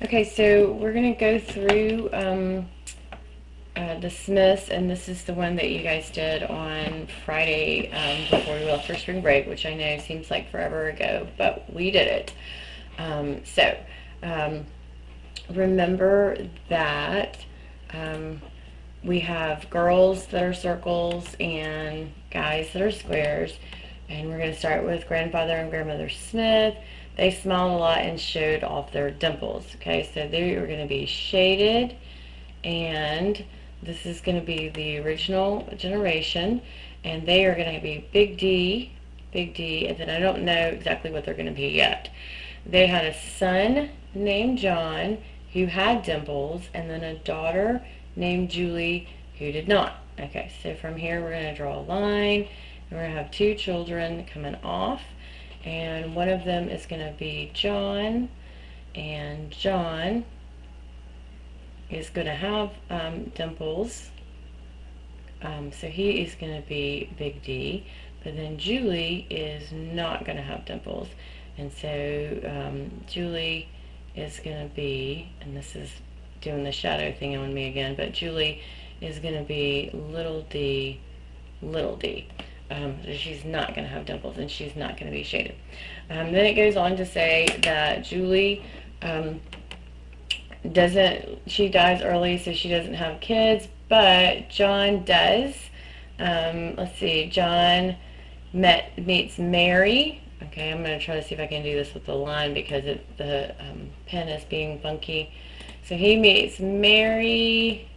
Okay, so we're going to go through the Smiths, and this is the one that you guys did on Friday before we left for spring break, which I know seems like forever ago, but we did it. So remember that um, we have girls that are circles and guys that are squares. And we're going to start with grandfather and grandmother Smith. They smiled a lot and showed off their dimples. Okay, so they are going to be shaded, and this is going to be the original generation, and they are going to be Big D, and then I don't know exactly what they're going to be yet. They had a son named John who had dimples, and then a daughter named Julie who did not. Okay, so from here we're going to draw a line, and we're going to have two children coming off, and one of them is going to be John, and John is going to have dimples, so he is going to be Big D, but then Julie is not going to have dimples, and so Julie is going to be, and this is doing the shadow thing on me again, but Julie is going to be little d, little d. So she's not going to have dimples, and she's not going to be shaded. Then it goes on to say that Julie she dies early, so she doesn't have kids, but John does. Let's see, John meets Mary. Okay, I'm going to try to see if I can do this with the line because the pen is being funky. So he meets Mary,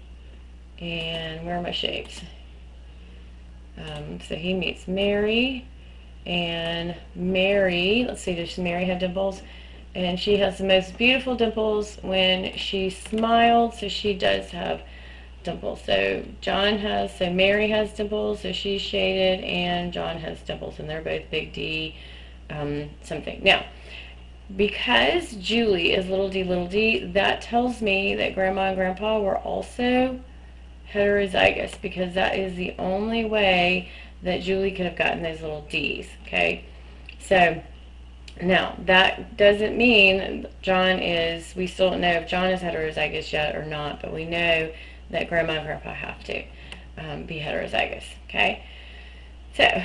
and where are my shapes? So he meets Mary, and Mary, let's see, does Mary have dimples? And she has the most beautiful dimples when she smiled, so she does have dimples. So Mary has dimples, so she's shaded, and John has dimples, and they're both Big D something. Now, because Julie is little d, that tells me that Grandma and Grandpa were also heterozygous, because that is the only way that Julie could have gotten those little D's. Okay, so now that doesn't mean we still don't know if John is heterozygous yet or not, but we know that Grandma and Grandpa have to be heterozygous. Okay, so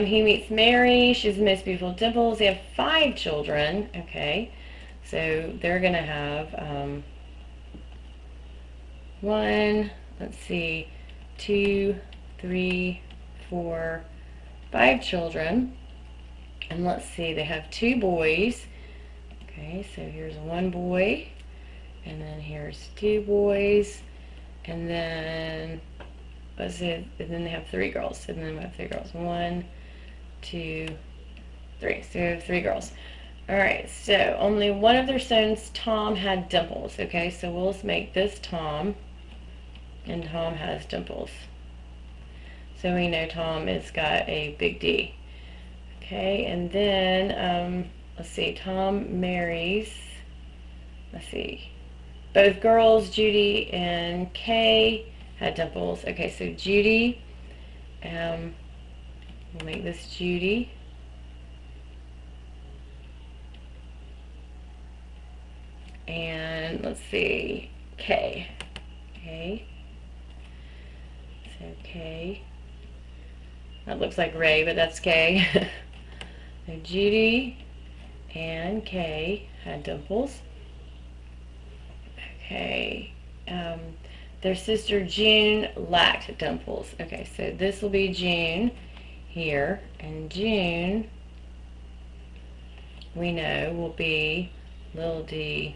he meets Mary. She's the most beautiful dimples. They have 5 children. Okay, so they're gonna have one, let's see, 2, 3, 4, 5 children. And let's see, they have 2 boys. Okay, so here's 1 boy, and then here's 2 boys, and then let's see, and then they have 3 girls, and then we have 3 girls. 1, 2, 3. So we have 3 girls. All right, so only one of their sons, Tom, had dimples. Okay, so we'll just make this Tom, and Tom has dimples. So we know Tom has got a big D. Okay, and then, let's see, Tom marries, let's see, both girls, Judy and Kay, had dimples. Okay, so Judy, we'll make this Judy. And let's see, Kay. Okay, so Kay. That looks like Ray, but that's Kay. So Judy and Kay had dimples. Okay. Their sister June lacked dimples. Okay, so this will be June here, and June, we know, will be little d,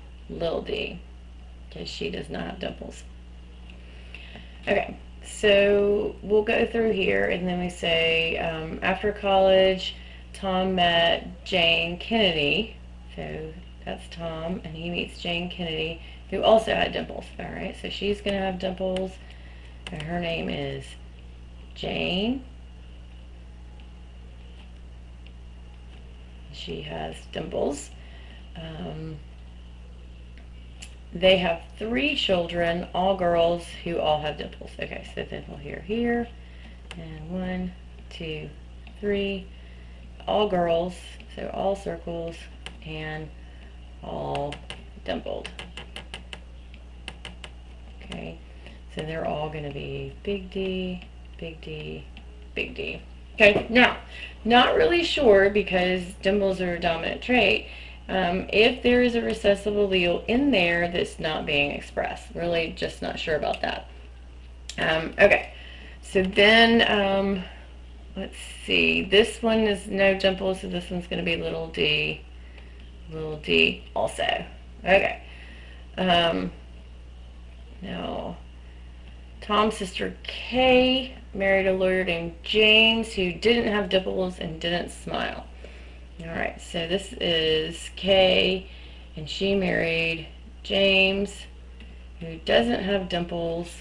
because she does not have dimples. Okay, so we'll go through here, and then we say, after college, Tom met Jane Kennedy. So that's Tom, and he meets Jane Kennedy, who also had dimples. All right, so she's going to have dimples, and her name is Jane. She has dimples. They have 3 children, all girls, who all have dimples. Okay, so then we'll here, and 1, 2, 3, all girls, so all circles, and all dimpled. Okay, so they're all going to be big D, big D, big D. Okay, now, not really sure because dimples are a dominant trait. If there is a recessive allele in there that's not being expressed, really just not sure about that. Okay, so then let's see. This one is no dimples, so this one's going to be little d also. Okay. Now, Tom's sister Kay married a lawyer named James who didn't have dimples and didn't smile. Alright, so this is Kay, and she married James who doesn't have dimples,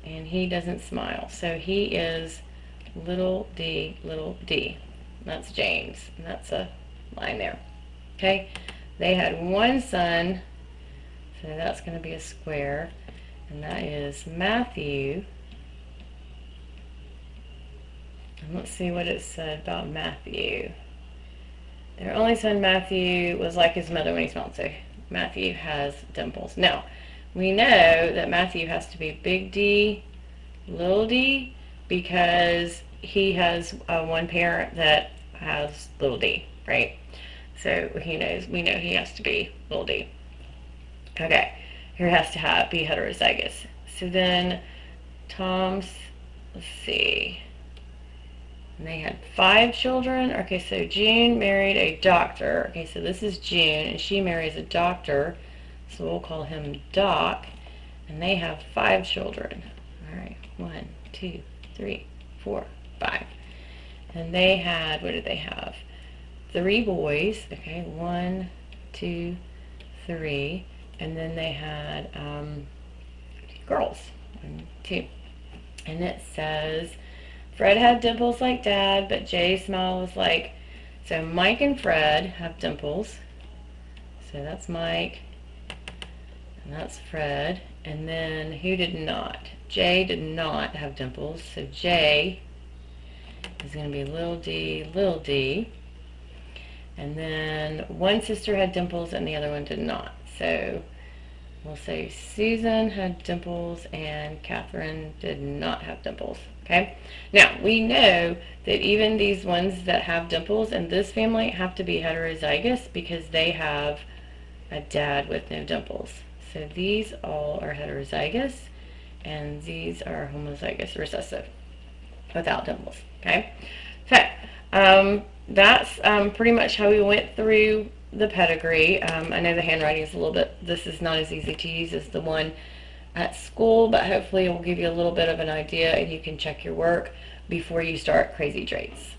and he doesn't smile. So he is little d, little d. That's James, and that's a line there. Okay, they had one son, so that's going to be a square, and that is Matthew. And let's see what it said about Matthew. Their only son Matthew was like his mother when he smiled, so Matthew has dimples. Now, we know that Matthew has to be big D, little d, because he has one parent that has little d, right? So we know he has to be little d. Okay, here has to be heterozygous. So then Tom's, let's see, and they had 5 children. Okay, so June married a doctor. Okay, so this is June, and she marries a doctor, so we'll call him Doc, and they have 5 children. All right, 1, 2, 3, 4, 5. And they had, what did they have? 3 boys. Okay, 1, 2, 3. And then they had girls. 1, 2. And it says, Fred had dimples like Dad, but Jay's smile was like... So Mike and Fred have dimples. So that's Mike. And that's Fred. And then who did not? Jay did not have dimples. So Jay is going to be little d, little d. And then one sister had dimples and the other one did not. So we'll say Susan had dimples and Catherine did not have dimples. Okay? Now, we know that even these ones that have dimples in this family have to be heterozygous because they have a dad with no dimples. So these all are heterozygous and these are homozygous recessive without dimples. Okay? So, that's pretty much how we went through the pedigree. I know the handwriting is a little bit, this is not as easy to use as the one at school, but hopefully it will give you a little bit of an idea and you can check your work before you start crazy traits.